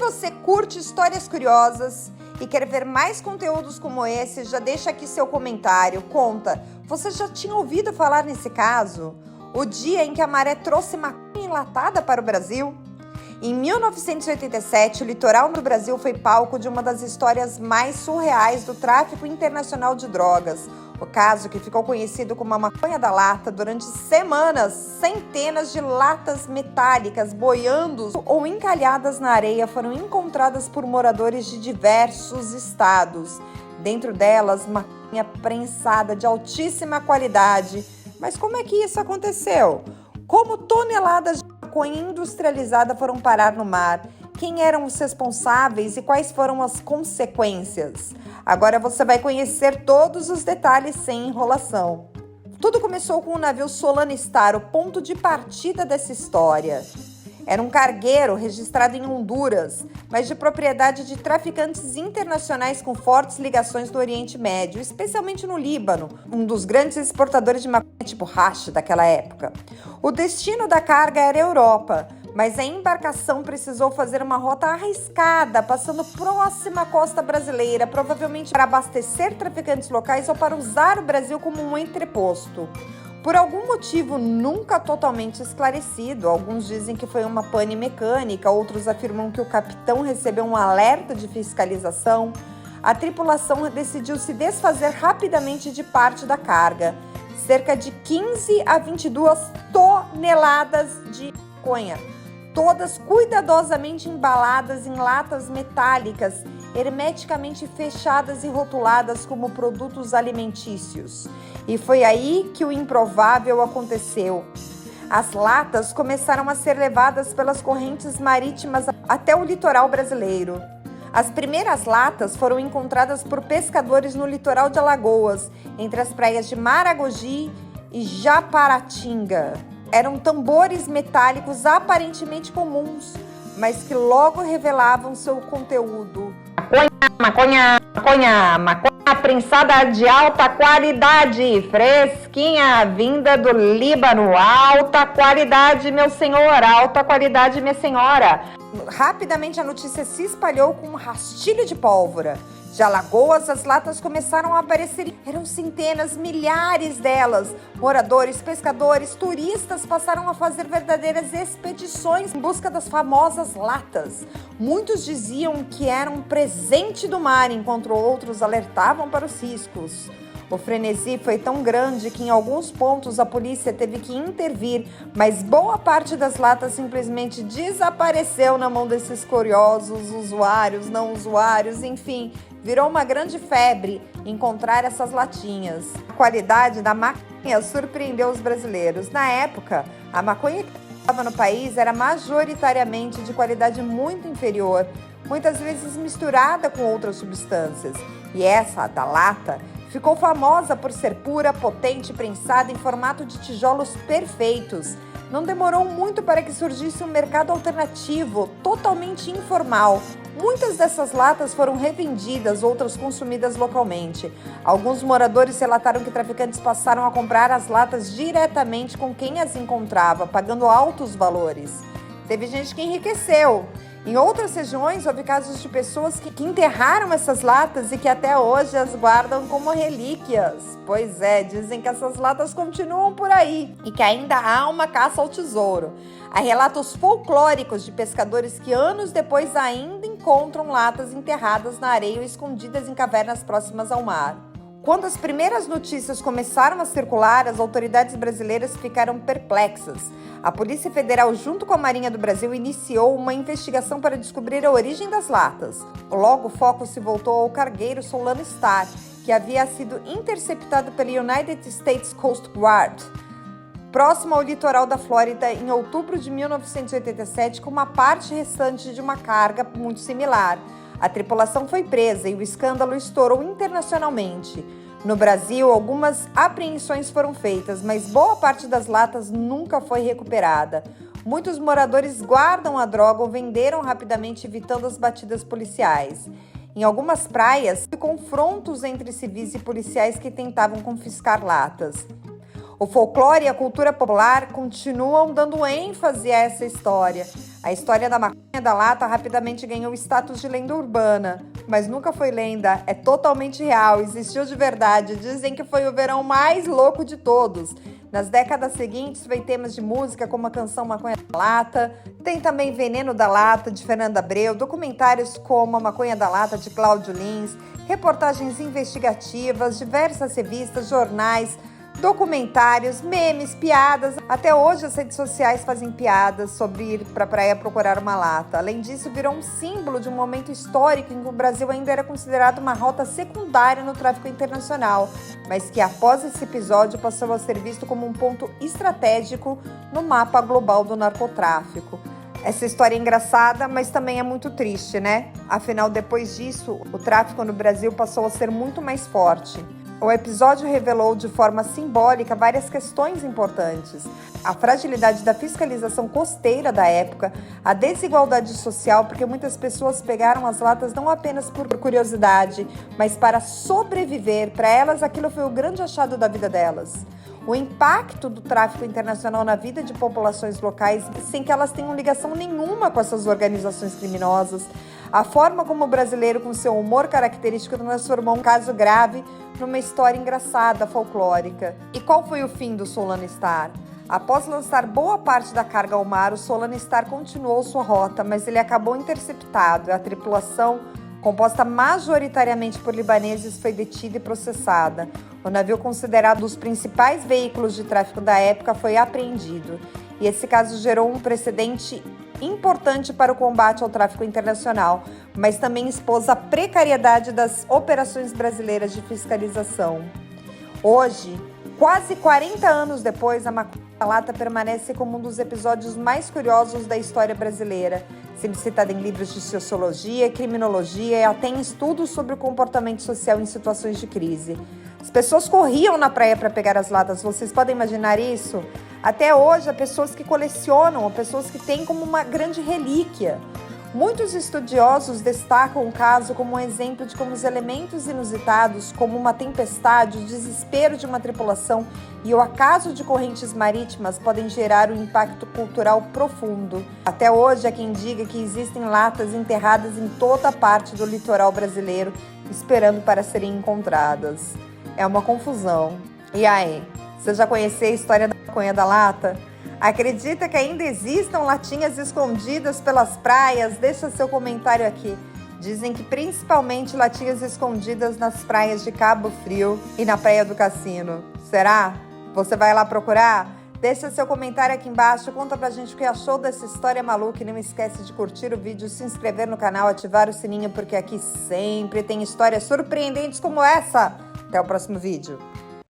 você curte histórias curiosas e quer ver mais conteúdos como esse, já deixa aqui seu comentário. Conta, você já tinha ouvido falar nesse caso? O dia em que a maré trouxe maconha enlatada para o Brasil? Em 1987, o litoral do Brasil foi palco de uma das histórias mais surreais do tráfico internacional de drogas. O caso, que ficou conhecido como a maconha da lata, durante semanas, centenas de latas metálicas boiando ou encalhadas na areia foram encontradas por moradores de diversos estados. Dentro delas, maconha prensada de altíssima qualidade. Mas como é que isso aconteceu? Como toneladas de maconha industrializada foram parar no mar? Quem eram os responsáveis e quais foram as consequências? Agora você vai conhecer todos os detalhes sem enrolação. Tudo começou com o navio Solana Star, o ponto de partida dessa história. Era um cargueiro registrado em Honduras, mas de propriedade de traficantes internacionais com fortes ligações no Oriente Médio, especialmente no Líbano, um dos grandes exportadores de maconha tipo hash daquela época. O destino da carga era a Europa, mas a embarcação precisou fazer uma rota arriscada, passando próxima à costa brasileira, provavelmente para abastecer traficantes locais ou para usar o Brasil como um entreposto. Por algum motivo nunca totalmente esclarecido, alguns dizem que foi uma pane mecânica, outros afirmam que o capitão recebeu um alerta de fiscalização, a tripulação decidiu se desfazer rapidamente de parte da carga, cerca de 15 a 22 toneladas de maconha, todas cuidadosamente embaladas em latas metálicas, hermeticamente fechadas e rotuladas como produtos alimentícios. E foi aí que o improvável aconteceu. As latas começaram a ser levadas pelas correntes marítimas até o litoral brasileiro. As primeiras latas foram encontradas por pescadores no litoral de Alagoas, entre as praias de Maragogi e Japaratinga. Eram tambores metálicos aparentemente comuns, mas que logo revelavam seu conteúdo. Maconha prensada de alta qualidade, fresquinha, vinda do Líbano, alta qualidade, meu senhor, alta qualidade, minha senhora. Rapidamente a notícia se espalhou com um rastilho de pólvora. De Alagoas, as latas começaram a aparecer. Eram centenas, milhares delas. Moradores, pescadores, turistas passaram a fazer verdadeiras expedições em busca das famosas latas. Muitos diziam que eram um presente do mar, enquanto outros alertavam para os riscos. O frenesi foi tão grande que em alguns pontos a polícia teve que intervir, mas boa parte das latas simplesmente desapareceu na mão desses curiosos usuários, não usuários, enfim, virou uma grande febre encontrar essas latinhas. A qualidade da maconha surpreendeu os brasileiros. Na época, a maconha que estava no país era majoritariamente de qualidade muito inferior, muitas vezes misturada com outras substâncias. E essa, da lata, ficou famosa por ser pura, potente, prensada em formato de tijolos perfeitos. Não demorou muito para que surgisse um mercado alternativo, totalmente informal. Muitas dessas latas foram revendidas, outras consumidas localmente. Alguns moradores relataram que traficantes passaram a comprar as latas diretamente com quem as encontrava, pagando altos valores. Teve gente que enriqueceu. Em outras regiões, houve casos de pessoas que enterraram essas latas e que até hoje as guardam como relíquias. Pois é, dizem que essas latas continuam por aí e que ainda há uma caça ao tesouro. Há relatos folclóricos de pescadores que anos depois ainda encontram latas enterradas na areia ou escondidas em cavernas próximas ao mar. Quando as primeiras notícias começaram a circular, as autoridades brasileiras ficaram perplexas. A Polícia Federal, junto com a Marinha do Brasil, iniciou uma investigação para descobrir a origem das latas. Logo, o foco se voltou ao cargueiro Solana Star, que havia sido interceptado pela United States Coast Guard, próximo ao litoral da Flórida, em outubro de 1987, com uma parte restante de uma carga muito similar. A tripulação foi presa e o escândalo estourou internacionalmente. No Brasil, algumas apreensões foram feitas, mas boa parte das latas nunca foi recuperada. Muitos moradores guardam a droga ou venderam rapidamente, evitando as batidas policiais. Em algumas praias, houve confrontos entre civis e policiais que tentavam confiscar latas. O folclore e a cultura popular continuam dando ênfase a essa história. A história da maconha da lata rapidamente ganhou status de lenda urbana, mas nunca foi lenda, é totalmente real, existiu de verdade. Dizem que foi o verão mais louco de todos. Nas décadas seguintes, veio temas de música como a canção Maconha da Lata, tem também Veneno da Lata, de Fernanda Abreu, documentários como A Maconha da Lata, de Cláudio Lins, reportagens investigativas, diversas revistas, jornais, documentários, memes, piadas. Até hoje as redes sociais fazem piadas sobre ir para a praia procurar uma lata. Além disso, virou um símbolo de um momento histórico em que o Brasil ainda era considerado uma rota secundária no tráfico internacional, mas que após esse episódio passou a ser visto como um ponto estratégico no mapa global do narcotráfico. Essa história é engraçada, mas também é muito triste, né? Afinal, depois disso, o tráfico no Brasil passou a ser muito mais forte. O episódio revelou de forma simbólica várias questões importantes. A fragilidade da fiscalização costeira da época, a desigualdade social, porque muitas pessoas pegaram as latas não apenas por curiosidade, mas para sobreviver. Para elas, aquilo foi o grande achado da vida delas. O impacto do tráfico internacional na vida de populações locais, sem que elas tenham ligação nenhuma com essas organizações criminosas. A forma como o brasileiro, com seu humor característico, transformou um caso grave numa história engraçada, folclórica. E qual foi o fim do Solano Star? Após lançar boa parte da carga ao mar, o Solano Star continuou sua rota, mas ele acabou interceptado e a tripulação, composta majoritariamente por libaneses, foi detida e processada. O navio, considerado um dos principais veículos de tráfico da época, foi apreendido. E esse caso gerou um precedente importante para o combate ao tráfico internacional, mas também expôs a precariedade das operações brasileiras de fiscalização. Hoje, quase 40 anos depois, a Maconha da Lata permanece como um dos episódios mais curiosos da história brasileira, sendo citada em livros de sociologia, criminologia e até em estudos sobre o comportamento social em situações de crise. As pessoas corriam na praia para pegar as latas, vocês podem imaginar isso? Até hoje, há pessoas que colecionam, há pessoas que têm como uma grande relíquia. Muitos estudiosos destacam o caso como um exemplo de como os elementos inusitados, como uma tempestade, o desespero de uma tripulação e o acaso de correntes marítimas podem gerar um impacto cultural profundo. Até hoje, há quem diga que existem latas enterradas em toda parte do litoral brasileiro, esperando para serem encontradas. É uma confusão. E aí, você já conhecia a história da maconha da lata? Acredita que ainda existam latinhas escondidas pelas praias? Deixa seu comentário aqui. Dizem que principalmente latinhas escondidas nas praias de Cabo Frio e na Praia do Cassino. Será? Você vai lá procurar? Deixa seu comentário aqui embaixo, conta pra gente o que achou dessa história maluca e não esquece de curtir o vídeo, se inscrever no canal, ativar o sininho, porque aqui sempre tem histórias surpreendentes como essa. Até o próximo vídeo.